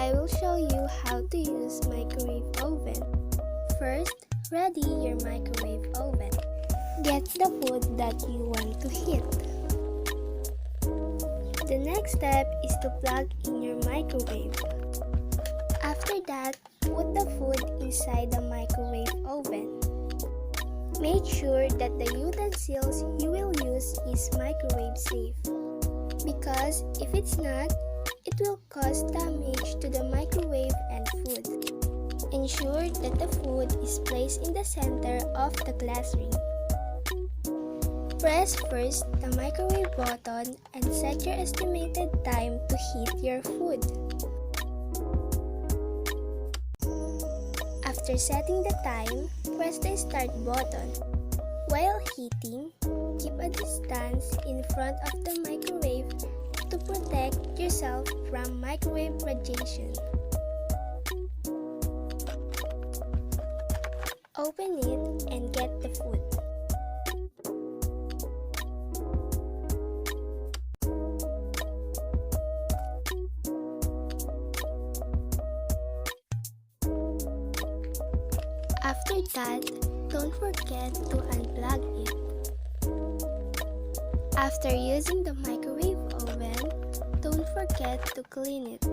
I will show you how to use microwave oven. First, ready your microwave oven. Get the food that you want to heat. The next step is to plug in your microwave. After that, put the food inside the microwave oven. Make sure that the utensils you will use is microwave safe, because if it's not, it will cause damage to the microwave and food. Ensure that the food is placed in the center of the glass ring. Press first the microwave button and set your estimated time to heat your food. After setting the time, press the start button. While heating, keep a distance in front of the microwave to protect yourself from microwave radiation. Open it and get the food. After that, don't forget to unplug it. After using the microwave oven, don't forget to clean it.